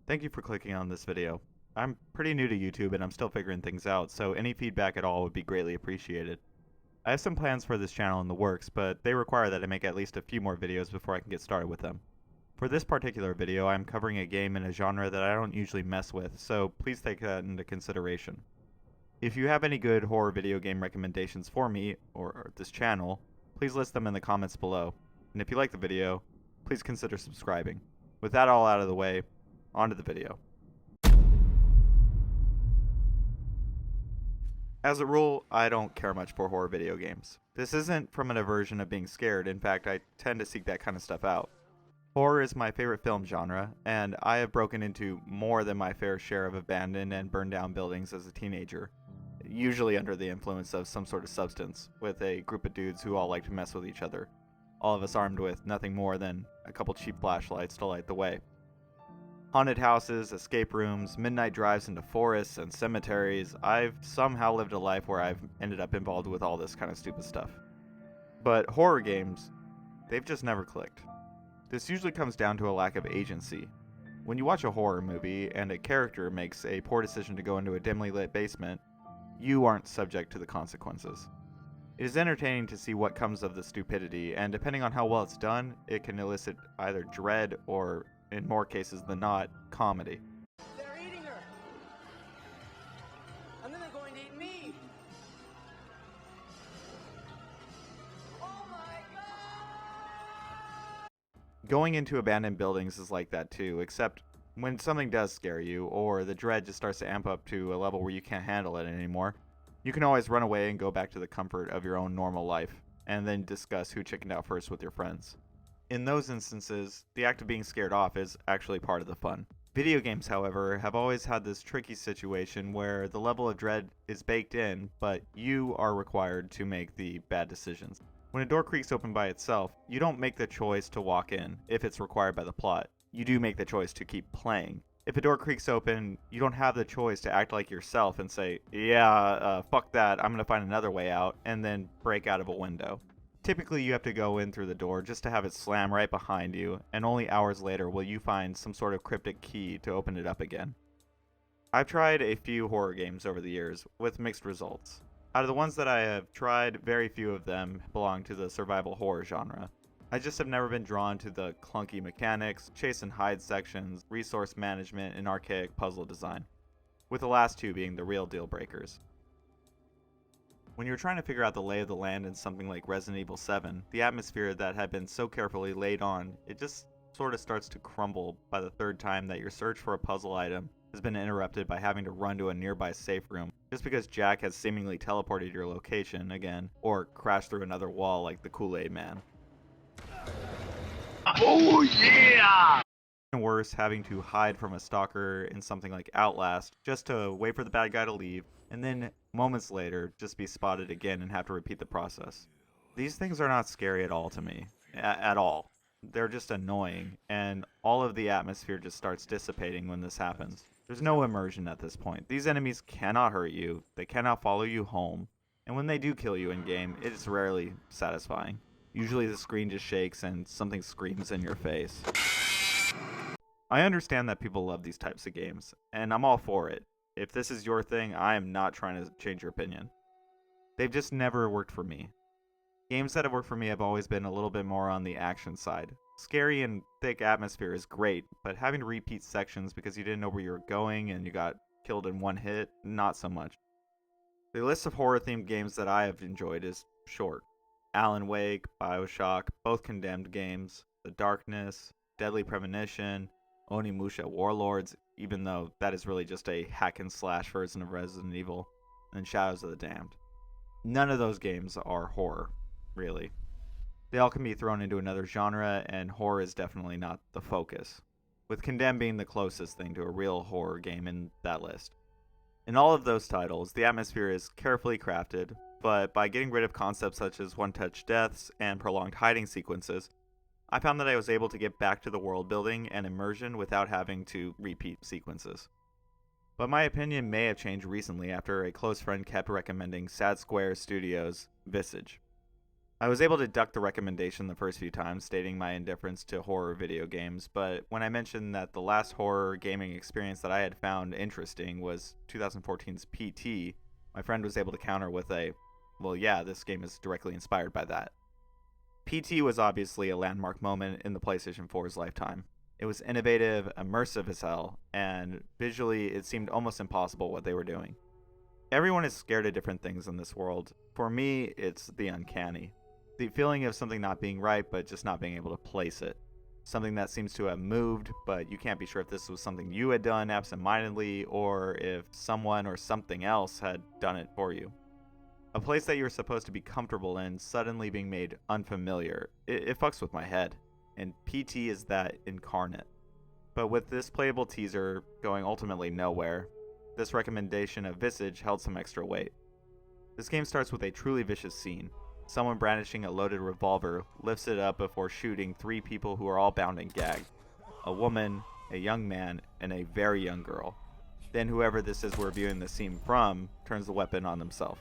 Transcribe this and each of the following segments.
Thank you for clicking on this video. I'm pretty new to YouTube and I'm still figuring things out, so any feedback at all would be greatly appreciated. I have some plans for this channel in the works, but they require that I make at least a few more videos before I can get started with them. For this particular video, I'm covering a game in a genre that I don't usually mess with, so please take that into consideration. If you have any good horror video game recommendations for me, or this channel, please list them in the comments below. And if you like the video, please consider subscribing. With that all out of the way, on to the video. As a rule, I don't care much for horror video games. This isn't from an aversion of being scared, in fact, I tend to seek that kind of stuff out. Horror is my favorite film genre, and I have broken into more than my fair share of abandoned and burned down buildings as a teenager, usually under the influence of some sort of substance, with a group of dudes who all like to mess with each other, all of us armed with nothing more than a couple cheap flashlights to light the way. Haunted houses, escape rooms, midnight drives into forests and cemeteries. I've somehow lived a life where I've ended up involved with all this kind of stupid stuff. But horror games, they've just never clicked. This usually comes down to a lack of agency. When you watch a horror movie and a character makes a poor decision to go into a dimly lit basement, you aren't subject to the consequences. It is entertaining to see what comes of the stupidity, and depending on how well it's done, it can elicit either dread or, in more cases than not, comedy. They're eating her! And then they're going to eat me! Oh my god! Going into abandoned buildings is like that too, except when something does scare you, or the dread just starts to amp up to a level where you can't handle it anymore, you can always run away and go back to the comfort of your own normal life, and then discuss who chickened out first with your friends. In those instances, the act of being scared off is actually part of the fun. Video games, however, have always had this tricky situation where the level of dread is baked in, but you are required to make the bad decisions. When a door creaks open by itself, you don't make the choice to walk in, if it's required by the plot. You do make the choice to keep playing. If a door creaks open, you don't have the choice to act like yourself and say, fuck that, I'm gonna find another way out, and then break out of a window. Typically, you have to go in through the door just to have it slam right behind you, and only hours later will you find some sort of cryptic key to open it up again. I've tried a few horror games over the years, with mixed results. Out of the ones that I have tried, very few of them belong to the survival horror genre. I just have never been drawn to the clunky mechanics, chase and hide sections, resource management, and archaic puzzle design, with the last two being the real deal breakers. When you're trying to figure out the lay of the land in something like Resident Evil 7, the atmosphere that had been so carefully laid on, it just sort of starts to crumble by the third time that your search for a puzzle item has been interrupted by having to run to a nearby safe room just because Jack has seemingly teleported your location again, or crashed through another wall like the Kool-Aid Man. Oh yeah! And worse, having to hide from a stalker in something like Outlast just to wait for the bad guy to leave, and then moments later just be spotted again and have to repeat the process. These things are not scary at all to me. At all. They're just annoying, and all of the atmosphere just starts dissipating when this happens. There's no immersion at this point. These enemies cannot hurt you, they cannot follow you home, and when they do kill you in-game, it is rarely satisfying. Usually the screen just shakes and something screams in your face. I understand that people love these types of games, and I'm all for it. If this is your thing, I am not trying to change your opinion. They've just never worked for me. Games that have worked for me have always been a little bit more on the action side. Scary and thick atmosphere is great, but having to repeat sections because you didn't know where you were going and you got killed in one hit, not so much. The list of horror-themed games that I have enjoyed is short. Alan Wake, BioShock, both condemned games, The Darkness, Deadly Premonition, Onimusha Warlords, even though that is really just a hack and slash version of Resident Evil, and Shadows of the Damned. None of those games are horror, really. They all can be thrown into another genre, and horror is definitely not the focus, with Condemned being the closest thing to a real horror game in that list. In all of those titles, the atmosphere is carefully crafted, but by getting rid of concepts such as one-touch deaths and prolonged hiding sequences, I found that I was able to get back to the world building and immersion without having to repeat sequences. But my opinion may have changed recently after a close friend kept recommending Sad Square Studios' Visage. I was able to duck the recommendation the first few times, stating my indifference to horror video games, but when I mentioned that the last horror gaming experience that I had found interesting was 2014's PT, my friend was able to counter with a, well, yeah, this game is directly inspired by that. PT was obviously a landmark moment in the PlayStation 4's lifetime. It was innovative, immersive as hell, and visually it seemed almost impossible what they were doing. Everyone is scared of different things in this world. For me, it's the uncanny. The feeling of something not being right, but just not being able to place it. Something that seems to have moved, but you can't be sure if this was something you had done absentmindedly or if someone or something else had done it for you. A place that you're supposed to be comfortable in suddenly being made unfamiliar. It fucks with my head, and PT is that incarnate. But with this playable teaser going ultimately nowhere, this recommendation of Visage held some extra weight. This game starts with a truly vicious scene. Someone brandishing a loaded revolver lifts it up before shooting 3 people who are all bound and gagged. A woman, a young man, and a very young girl. Then whoever this is we're viewing the scene from turns the weapon on themselves.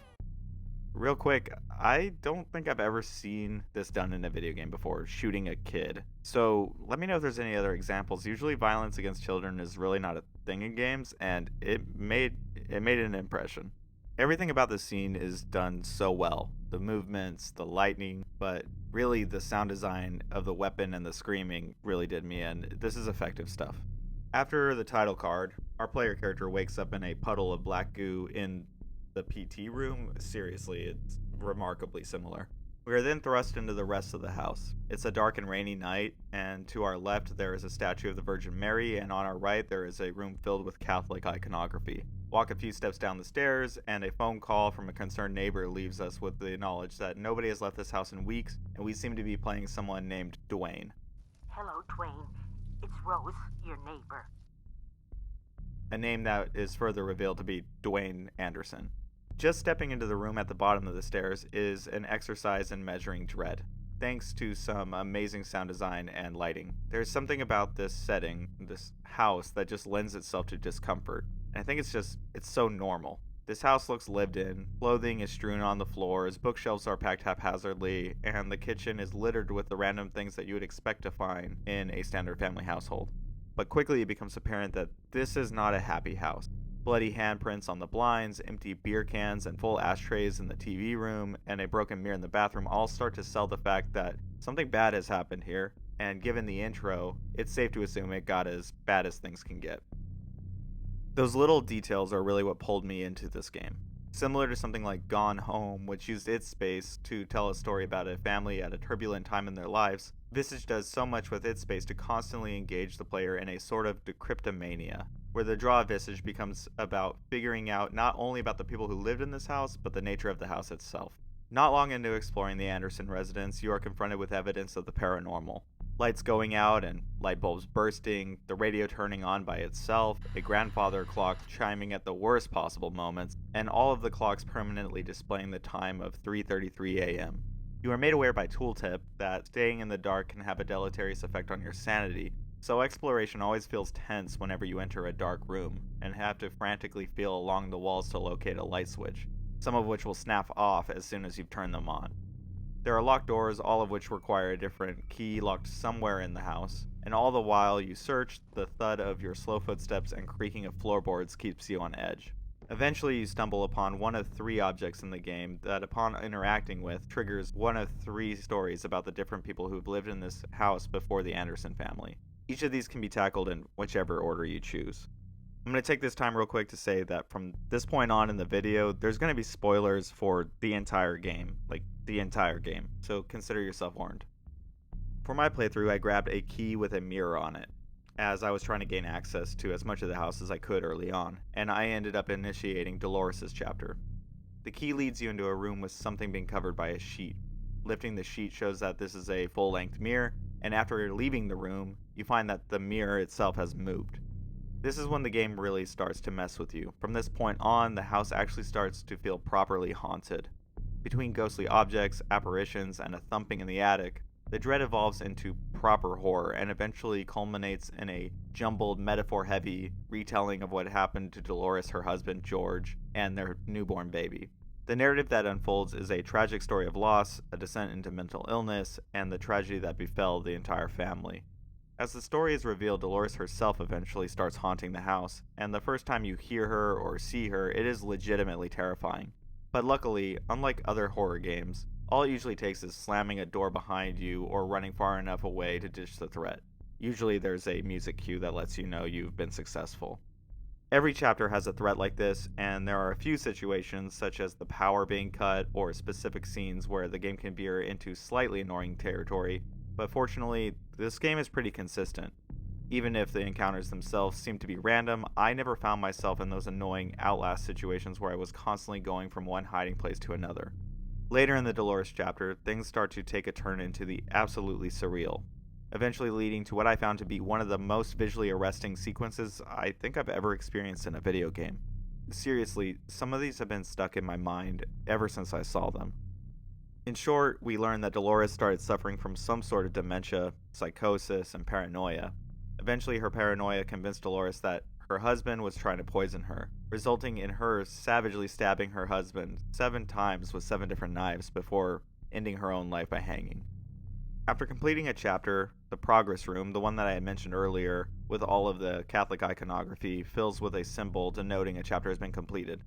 Real quick, I don't think I've ever seen this done in a video game before, shooting a kid. So let me know if there's any other examples. Usually violence against children is really not a thing in games, and it made an impression. Everything about this scene is done so well. The movements, the lightning, but really the sound design of the weapon and the screaming really did me in. This is effective stuff. After the title card, our player character wakes up in a puddle of black goo in the PT room. Seriously, it's remarkably similar. We are then thrust into the rest of the house. It's a dark and rainy night, and to our left there is a statue of the Virgin Mary, and on our right there is a room filled with Catholic iconography. Walk a few steps down the stairs, and a phone call from a concerned neighbor leaves us with the knowledge that nobody has left this house in weeks, and we seem to be playing someone named Dwayne. Hello, Dwayne. It's Rose, your neighbor. A name that is further revealed to be Dwayne Anderson. Just stepping into the room at the bottom of the stairs is an exercise in measuring dread, thanks to some amazing sound design and lighting. There's something about this setting, this house, that just lends itself to discomfort. And I think it's so normal. This house looks lived in, clothing is strewn on the floors, bookshelves are packed haphazardly, and the kitchen is littered with the random things that you would expect to find in a standard family household. But quickly it becomes apparent that this is not a happy house. Bloody handprints on the blinds, empty beer cans and full ashtrays in the TV room, and a broken mirror in the bathroom all start to sell the fact that something bad has happened here, and given the intro, it's safe to assume it got as bad as things can get. Those little details are really what pulled me into this game. Similar to something like Gone Home, which used its space to tell a story about a family at a turbulent time in their lives, Visage does so much with its space to constantly engage the player in a sort of decryptomania, where the draw of Visage becomes about figuring out not only about the people who lived in this house, but the nature of the house itself. Not long into exploring the Anderson residence, you are confronted with evidence of the paranormal. Lights going out and light bulbs bursting, the radio turning on by itself, a grandfather clock chiming at the worst possible moments, and all of the clocks permanently displaying the time of 3:33 a.m. You are made aware by Tooltip that staying in the dark can have a deleterious effect on your sanity, so exploration always feels tense whenever you enter a dark room, and have to frantically feel along the walls to locate a light switch, some of which will snap off as soon as you've turned them on. There are locked doors, all of which require a different key locked somewhere in the house, and all the while you search, the thud of your slow footsteps and creaking of floorboards keeps you on edge. Eventually you stumble upon one of 3 objects in the game that, upon interacting with, triggers one of 3 stories about the different people who've lived in this house before the Anderson family. Each of these can be tackled in whichever order you choose. I'm going to take this time real quick to say that from this point on in the video, there's going to be spoilers for the entire game. The entire game. So consider yourself warned. For my playthrough, I grabbed a key with a mirror on it, as I was trying to gain access to as much of the house as I could early on, and I ended up initiating Dolores' chapter. The key leads you into a room with something being covered by a sheet. Lifting the sheet shows that this is a full-length mirror, and after leaving the room, you find that the mirror itself has moved. This is when the game really starts to mess with you. From this point on, the house actually starts to feel properly haunted. Between ghostly objects, apparitions, and a thumping in the attic, the dread evolves into proper horror and eventually culminates in a jumbled, metaphor-heavy retelling of what happened to Dolores, her husband, George, and their newborn baby. The narrative that unfolds is a tragic story of loss, a descent into mental illness, and the tragedy that befell the entire family. As the story is revealed, Dolores herself eventually starts haunting the house, and the first time you hear her or see her, it is legitimately terrifying. But luckily, unlike other horror games, all it usually takes is slamming a door behind you or running far enough away to ditch the threat. Usually there's a music cue that lets you know you've been successful. Every chapter has a threat like this, and there are a few situations, such as the power being cut or specific scenes where the game can veer into slightly annoying territory, but fortunately, this game is pretty consistent. Even if the encounters themselves seem to be random, I never found myself in those annoying Outlast situations where I was constantly going from one hiding place to another. Later in the Dolores chapter, things start to take a turn into the absolutely surreal, eventually leading to what I found to be one of the most visually arresting sequences I think I've ever experienced in a video game. Seriously, some of these have been stuck in my mind ever since I saw them. In short, we learn that Dolores started suffering from some sort of dementia, psychosis, and paranoia. Eventually, her paranoia convinced Dolores that her husband was trying to poison her, resulting in her savagely stabbing her husband 7 times with 7 different knives before ending her own life by hanging. After completing a chapter, the progress room, the one that I had mentioned earlier, with all of the Catholic iconography, fills with a symbol denoting a chapter has been completed.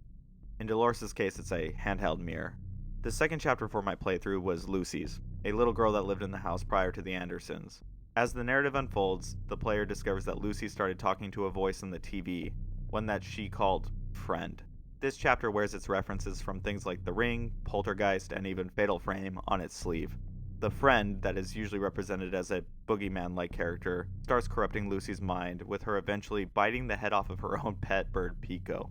In Dolores' case, it's a handheld mirror. The second chapter for my playthrough was Lucy's, a little girl that lived in the house prior to the Andersons. As the narrative unfolds, the player discovers that Lucy started talking to a voice in the TV, one that she called Friend. This chapter wears its references from things like The Ring, Poltergeist, and even Fatal Frame on its sleeve. The Friend, that is usually represented as a boogeyman-like character, starts corrupting Lucy's mind, with her eventually biting the head off of her own pet bird, Pico.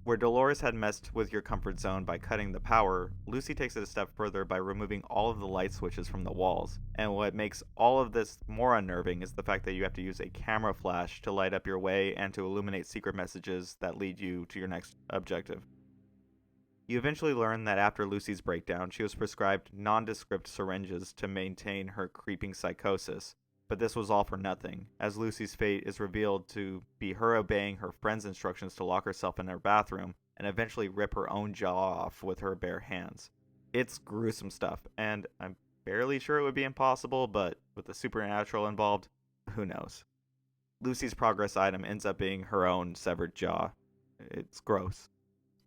Where Dolores had messed with your comfort zone by cutting the power, Lucy takes it a step further by removing all of the light switches from the walls. And what makes all of this more unnerving is the fact that you have to use a camera flash to light up your way and to illuminate secret messages that lead you to your next objective. You eventually learn that after Lucy's breakdown, she was prescribed nondescript syringes to maintain her creeping psychosis, but this was all for nothing, as Lucy's fate is revealed to be her obeying her friend's instructions to lock herself in her bathroom and eventually rip her own jaw off with her bare hands. It's gruesome stuff, and I'm barely sure it would be impossible, but with the supernatural involved, who knows. Lucy's progress item ends up being her own severed jaw. It's gross.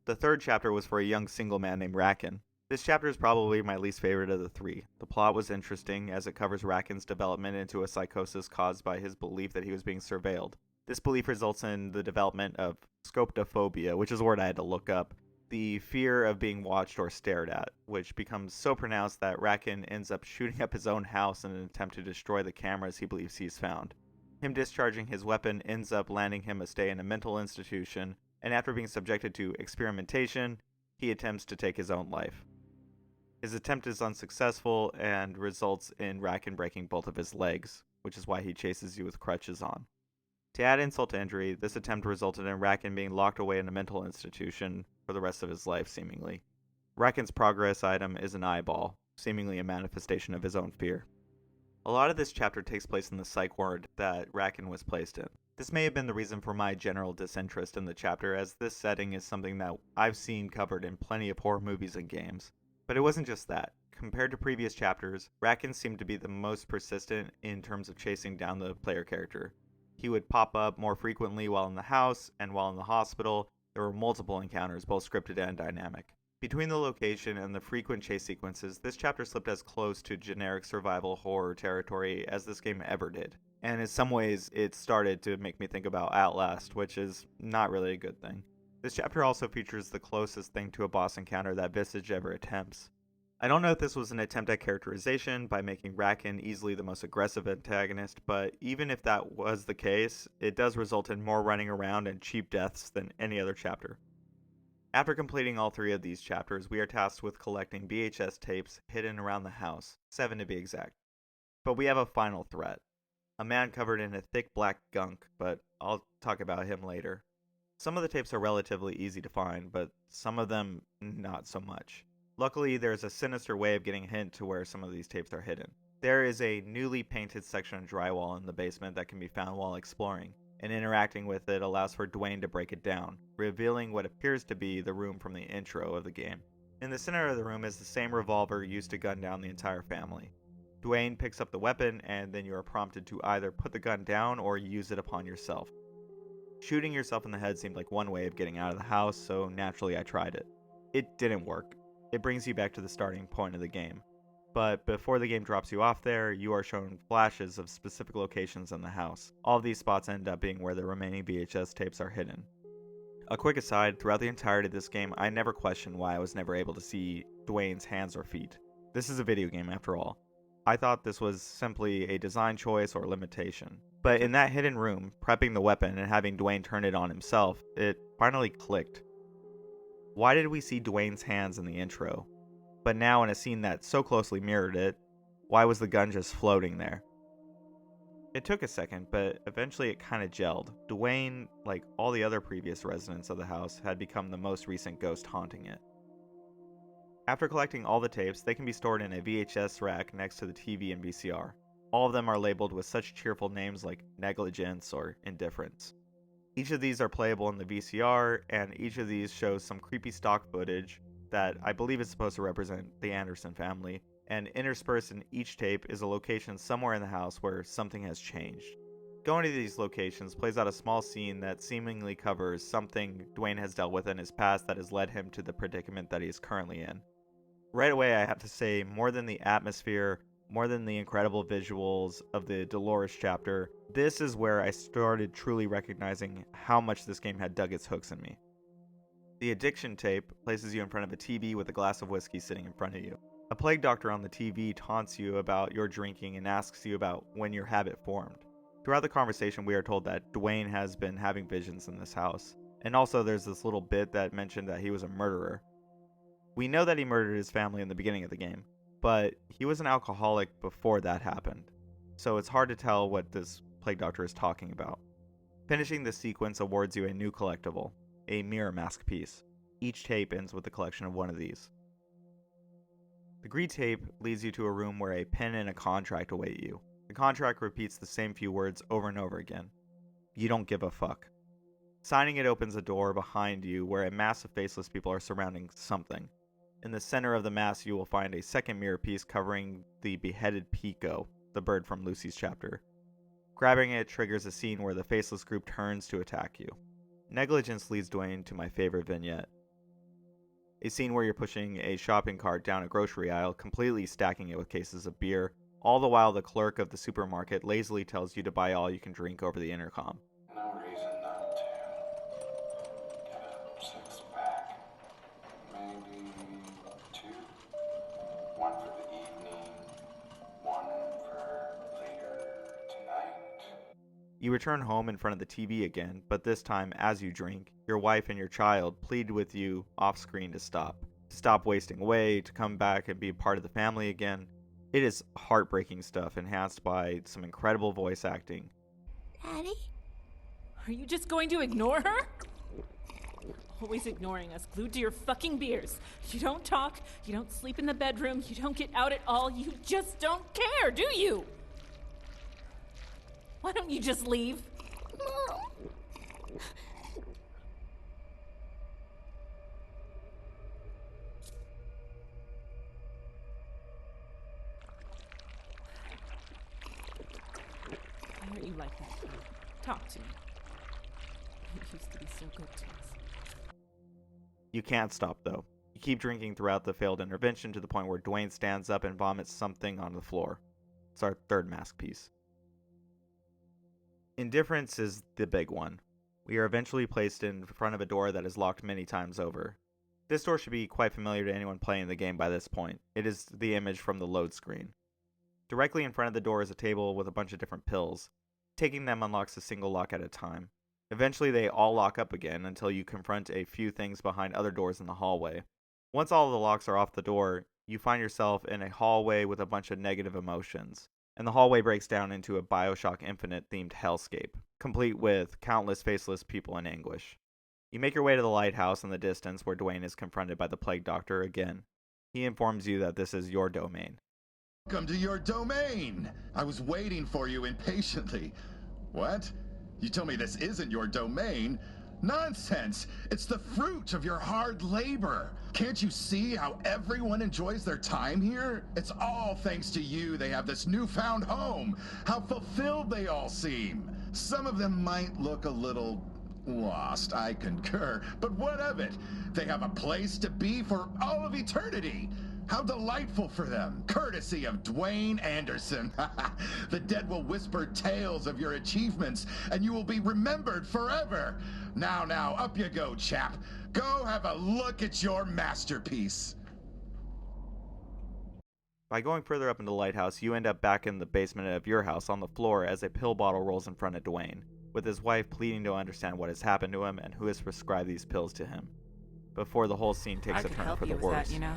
The third chapter was for a young single man named Rakan. This chapter is probably my least favorite of the 3. The plot was interesting, as it covers Rakan's development into a psychosis caused by his belief that he was being surveilled. This belief results in the development of scopophobia, which is a word I had to look up, the fear of being watched or stared at, which becomes so pronounced that Rakan ends up shooting up his own house in an attempt to destroy the cameras he believes he's found. Him discharging his weapon ends up landing him a stay in a mental institution, and after being subjected to experimentation, he attempts to take his own life. His attempt is unsuccessful and results in Rakan breaking both of his legs, which is why he chases you with crutches on. To add insult to injury, this attempt resulted in Rakan being locked away in a mental institution for the rest of his life, seemingly. Rakan's progress item is an eyeball, seemingly a manifestation of his own fear. A lot of this chapter takes place in the psych ward that Rakan was placed in. This may have been the reason for my general disinterest in the chapter, as this setting is something that I've seen covered in plenty of horror movies and games. But it wasn't just that. Compared to previous chapters, Rakan seemed to be the most persistent in terms of chasing down the player character. He would pop up more frequently while in the house, and while in the hospital, there were multiple encounters, both scripted and dynamic. Between the location and the frequent chase sequences, this chapter slipped as close to generic survival horror territory as this game ever did. And in some ways, it started to make me think about Outlast, which is not really a good thing. This chapter also features the closest thing to a boss encounter that Visage ever attempts. I don't know if this was an attempt at characterization by making Rakan easily the most aggressive antagonist, but even if that was the case, it does result in more running around and cheap deaths than any other chapter. After completing all 3 of these chapters, we are tasked with collecting VHS tapes hidden around the house, 7 to be exact. But we have a final threat. A man covered in a thick black gunk, but I'll talk about him later. Some of the tapes are relatively easy to find, but some of them not so much. Luckily, there's a sinister way of getting a hint to where some of these tapes are hidden. There is a newly painted section of drywall in the basement that can be found while exploring, and interacting with it allows for Dwayne to break it down, revealing what appears to be the room from the intro of the game. In the center of the room is the same revolver used to gun down the entire family. Dwayne picks up the weapon, and then you are prompted to either put the gun down or use it upon yourself. Shooting yourself in the head seemed like one way of getting out of the house, so naturally I tried it. It didn't work. It brings you back to the starting point of the game. But before the game drops you off there, you are shown flashes of specific locations in the house. All of these spots end up being where the remaining VHS tapes are hidden. A quick aside, throughout the entirety of this game, I never questioned why I was never able to see Dwayne's hands or feet. This is a video game after all. I thought this was simply a design choice or limitation. But in that hidden room, prepping the weapon and having Dwayne turn it on himself, it finally clicked. Why did we see Dwayne's hands in the intro? But now in a scene that so closely mirrored it, why was the gun just floating there? It took a second, but eventually it kinda gelled. Dwayne, like all the other previous residents of the house, had become the most recent ghost haunting it. After collecting all the tapes, they can be stored in a VHS rack next to the TV and VCR. All of them are labeled with such cheerful names like negligence or indifference. Each of these are playable in the VCR, and each of these shows some creepy stock footage that I believe is supposed to represent the Anderson family, and interspersed in each tape is a location somewhere in the house where something has changed. Going to these locations plays out a small scene that seemingly covers something Dwayne has dealt with in his past that has led him to the predicament that he is currently in. Right away, I have to say, more than the atmosphere, more than the incredible visuals of the Dolores chapter, this is where I started truly recognizing how much this game had dug its hooks in me. The addiction tape places you in front of a TV with a glass of whiskey sitting in front of you. A plague doctor on the TV taunts you about your drinking and asks you about when your habit formed. Throughout the conversation, we are told that Dwayne has been having visions in this house. And also there's this little bit that mentioned that he was a murderer. We know that he murdered his family in the beginning of the game, but he was an alcoholic before that happened. So it's hard to tell what this plague doctor is talking about. Finishing the sequence awards you a new collectible, a mirror mask piece. Each tape ends with a collection of one of these. The green tape leads you to a room where a pen and a contract await you. The contract repeats the same few words over and over again. You don't give a fuck. Signing it opens a door behind you where a mass of faceless people are surrounding something. In the center of the mass you will find a second mirror piece covering the beheaded Pico, the bird from Lucy's chapter. Grabbing it triggers a scene where the faceless group turns to attack you. Negligence leads Dwayne to my favorite vignette. A scene where you're pushing a shopping cart down a grocery aisle, completely stacking it with cases of beer, all the while the clerk of the supermarket lazily tells you to buy all you can drink over the intercom. No reason not to. Get a six-pack. Maybe two. One for the evening, one for later tonight. You return home in front of the TV again, but this time, as you drink, your wife and your child plead with you off-screen to stop wasting away, to come back and be a part of the family again. It is heartbreaking stuff, enhanced by some incredible voice acting. Daddy? Are you just going to ignore her? Always ignoring us, glued to your fucking beers. You don't talk, you don't sleep in the bedroom, you don't get out at all, you just don't care, do you? Why don't you just leave? Mom. Why are you like that? Talk to me. You used to be so good to us. You can't stop though. You keep drinking throughout the failed intervention to the point where Dwayne stands up and vomits something on the floor. It's our third mask piece. Indifference is the big one. We are eventually placed in front of a door that is locked many times over. This door should be quite familiar to anyone playing the game by this point. It is the image from the load screen. Directly in front of the door is a table with a bunch of different pills. Taking them unlocks a single lock at a time. Eventually they all lock up again until you confront a few things behind other doors in the hallway. Once all of the locks are off the door, you find yourself in a hallway with a bunch of negative emotions. And the hallway breaks down into a BioShock Infinite themed hellscape, complete with countless faceless people in anguish. You make your way to the lighthouse in the distance where Dwayne is confronted by the plague doctor again. He informs you that this is your domain. Welcome to your domain! I was waiting for you impatiently. What? You told me this isn't your domain? Nonsense! It's the fruit of your hard labor. Can't you see how everyone enjoys their time here? It's all thanks to you they have this newfound home. How fulfilled they all seem. Some of them might look a little lost, I concur, but what of it? They have a place to be for all of eternity. How delightful for them, courtesy of Dwayne Anderson. The dead will whisper tales of your achievements, and you will be remembered forever. Now, up you go, chap. Go have a look at your masterpiece. By going further up into the lighthouse, you end up back in the basement of your house on the floor as a pill bottle rolls in front of Dwayne, with his wife pleading to understand what has happened to him and who has prescribed these pills to him, before the whole scene takes a turn for the worse. That, you know?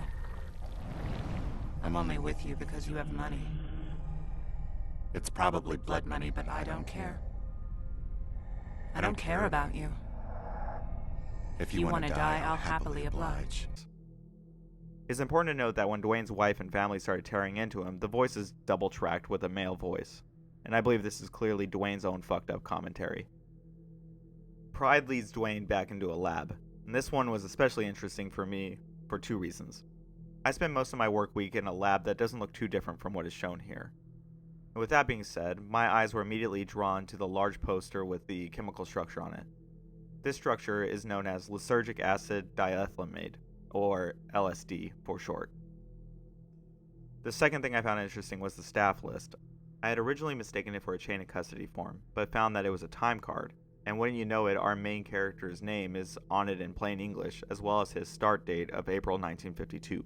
I'm only with you because you have money. It's probably blood money, but I don't care. I don't care about you. If you want to die, I'll happily oblige. It's important to note that when Dwayne's wife and family started tearing into him, the voice is double-tracked with a male voice, and I believe this is clearly Dwayne's own fucked-up commentary. Pride leads Dwayne back into a lab, and this one was especially interesting for me for two reasons. I spend most of my work week in a lab that doesn't look too different from what is shown here. And with that being said, my eyes were immediately drawn to the large poster with the chemical structure on it. This structure is known as lysergic acid diethylamide, or LSD for short. The second thing I found interesting was the staff list. I had originally mistaken it for a chain of custody form, but found that it was a time card, and wouldn't you know it, our main character's name is on it in plain English, as well as his start date of April 1952.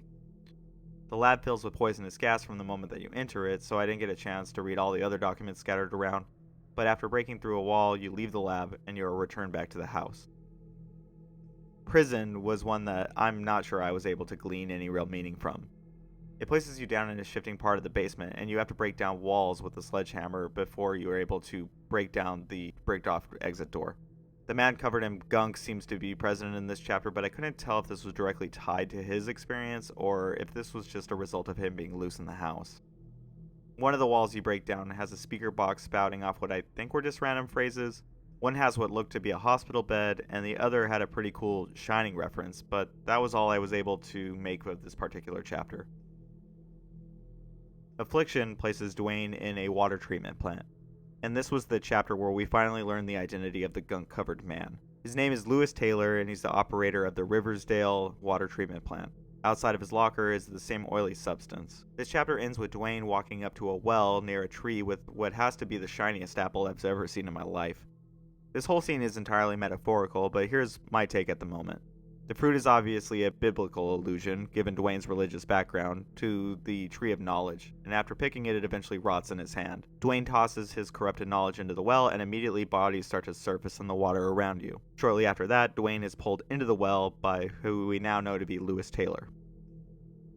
The lab fills with poisonous gas from the moment that you enter it, so I didn't get a chance to read all the other documents scattered around, but after breaking through a wall, you leave the lab and you are returned back to the house. Prison was one that I'm not sure I was able to glean any real meaning from. It places you down in a shifting part of the basement, and you have to break down walls with a sledgehammer before you are able to break down the bricked-off exit door. The man covered in gunk seems to be present in this chapter, but I couldn't tell if this was directly tied to his experience or if this was just a result of him being loose in the house. One of the walls you break down has a speaker box spouting off what I think were just random phrases. One has what looked to be a hospital bed, and the other had a pretty cool Shining reference, but that was all I was able to make of this particular chapter. Affliction places Dwayne in a water treatment plant, and this was the chapter where we finally learned the identity of the gunk-covered man. His name is Lewis Taylor, and he's the operator of the Riversdale water treatment plant. Outside of his locker is the same oily substance. This chapter ends with Dwayne walking up to a well near a tree with what has to be the shiniest apple I've ever seen in my life. This whole scene is entirely metaphorical, but here's my take at the moment. The fruit is obviously a biblical allusion, given Dwayne's religious background, to the tree of knowledge, and after picking it, it eventually rots in his hand. Dwayne tosses his corrupted knowledge into the well, and immediately bodies start to surface in the water around you. Shortly after that, Dwayne is pulled into the well by who we now know to be Lewis Taylor.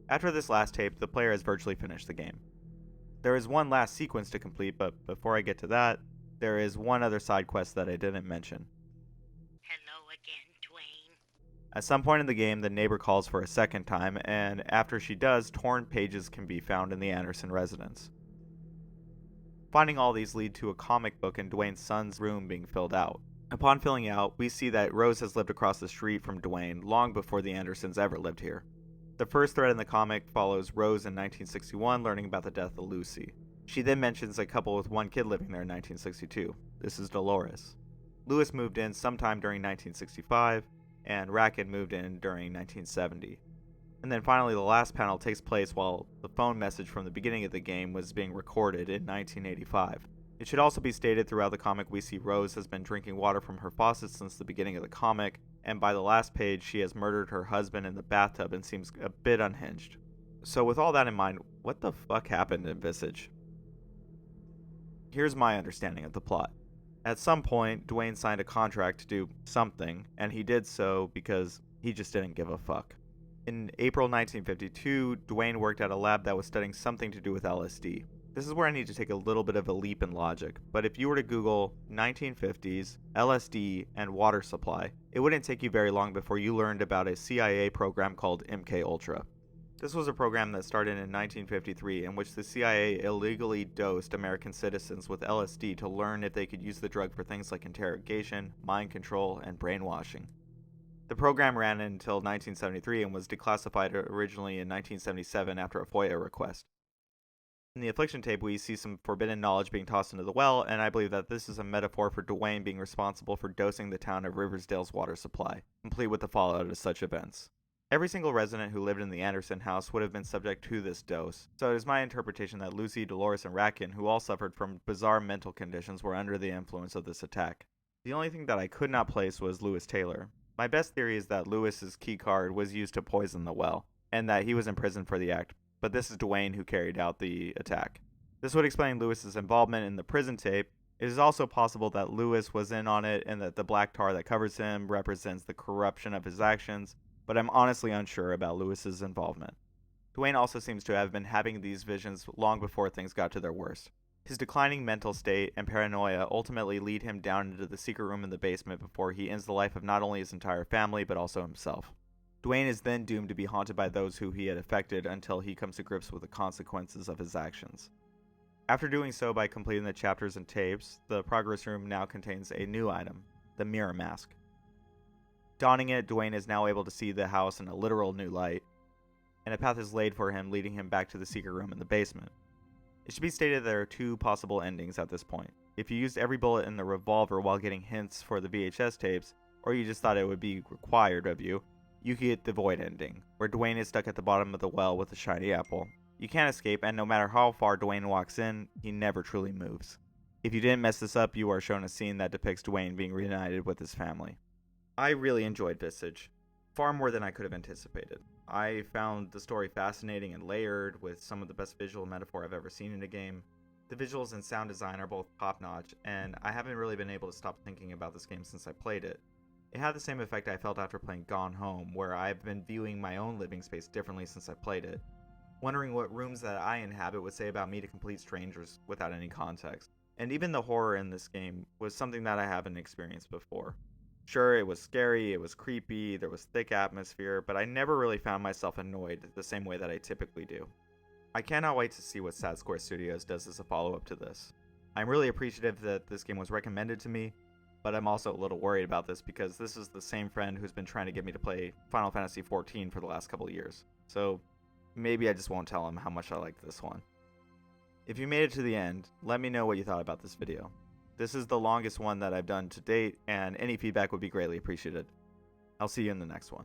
After this last tape, the player has virtually finished the game. There is one last sequence to complete, but before I get to that, there is one other side quest that I didn't mention. Hello again, Dwayne. At some point in the game, the neighbor calls for a second time, and after she does, torn pages can be found in the Anderson residence. Finding all these lead to a comic book in Dwayne's son's room being filled out. Upon filling out, we see that Rose has lived across the street from Dwayne long before the Andersons ever lived here. The first thread in the comic follows Rose in 1961 learning about the death of Lucy. She then mentions a couple with one kid living there in 1962. This is Dolores. Lewis moved in sometime during 1965, and Rakan moved in during 1970. And then finally the last panel takes place while the phone message from the beginning of the game was being recorded in 1985. It should also be stated throughout the comic we see Rose has been drinking water from her faucet since the beginning of the comic, and by the last page she has murdered her husband in the bathtub and seems a bit unhinged. So with all that in mind, what the fuck happened in Visage? Here's my understanding of the plot. At some point, Dwayne signed a contract to do something, and he did so because he just didn't give a fuck. In April 1952, Dwayne worked at a lab that was studying something to do with LSD. This is where I need to take a little bit of a leap in logic, but if you were to Google 1950s, LSD, and water supply, it wouldn't take you very long before you learned about a CIA program called MK Ultra. This was a program that started in 1953 in which the CIA illegally dosed American citizens with LSD to learn if they could use the drug for things like interrogation, mind control, and brainwashing. The program ran until 1973 and was declassified originally in 1977 after a FOIA request. In the Affliction tape, we see some forbidden knowledge being tossed into the well, and I believe that this is a metaphor for Dwayne being responsible for dosing the town of Riversdale's water supply, complete with the fallout of such events. Every single resident who lived in the Anderson house would have been subject to this dose, so it is my interpretation that Lucy, Dolores, and Rakan, who all suffered from bizarre mental conditions, were under the influence of this attack. The only thing that I could not place was Lewis Taylor. My best theory is that Lewis's key card was used to poison the well, and that he was in prison for the act, but this is Dwayne who carried out the attack. This would explain Lewis's involvement in the prison tape. It is also possible that Lewis was in on it and that the black tar that covers him represents the corruption of his actions, but I'm honestly unsure about Lewis's involvement. Dwayne also seems to have been having these visions long before things got to their worst. His declining mental state and paranoia ultimately lead him down into the secret room in the basement before he ends the life of not only his entire family but also himself. Dwayne is then doomed to be haunted by those who he had affected until he comes to grips with the consequences of his actions. After doing so by completing the chapters and tapes, the progress room now contains a new item, the mirror mask. Donning it, Dwayne is now able to see the house in a literal new light, and a path is laid for him leading him back to the secret room in the basement. It should be stated there are two possible endings at this point. If you used every bullet in the revolver while getting hints for the VHS tapes, or you just thought it would be required of you, you could get the void ending, where Dwayne is stuck at the bottom of the well with a shiny apple. You can't escape, and no matter how far Dwayne walks in, he never truly moves. If you didn't mess this up, you are shown a scene that depicts Dwayne being reunited with his family. I really enjoyed Visage, far more than I could have anticipated. I found the story fascinating and layered, with some of the best visual metaphor I've ever seen in a game. The visuals and sound design are both top-notch, and I haven't really been able to stop thinking about this game since I played it. It had the same effect I felt after playing Gone Home, where I've been viewing my own living space differently since I played it, wondering what rooms that I inhabit would say about me to complete strangers without any context. And even the horror in this game was something that I haven't experienced before. Sure, it was scary, it was creepy, there was thick atmosphere, but I never really found myself annoyed the same way that I typically do. I cannot wait to see what Sad Square Studios does as a follow-up to this. I'm really appreciative that this game was recommended to me, but I'm also a little worried about this because this is the same friend who's been trying to get me to play Final Fantasy XIV for the last couple of years. So maybe I just won't tell him how much I like this one. If you made it to the end, let me know what you thought about this video. This is the longest one that I've done to date, and any feedback would be greatly appreciated. I'll see you in the next one.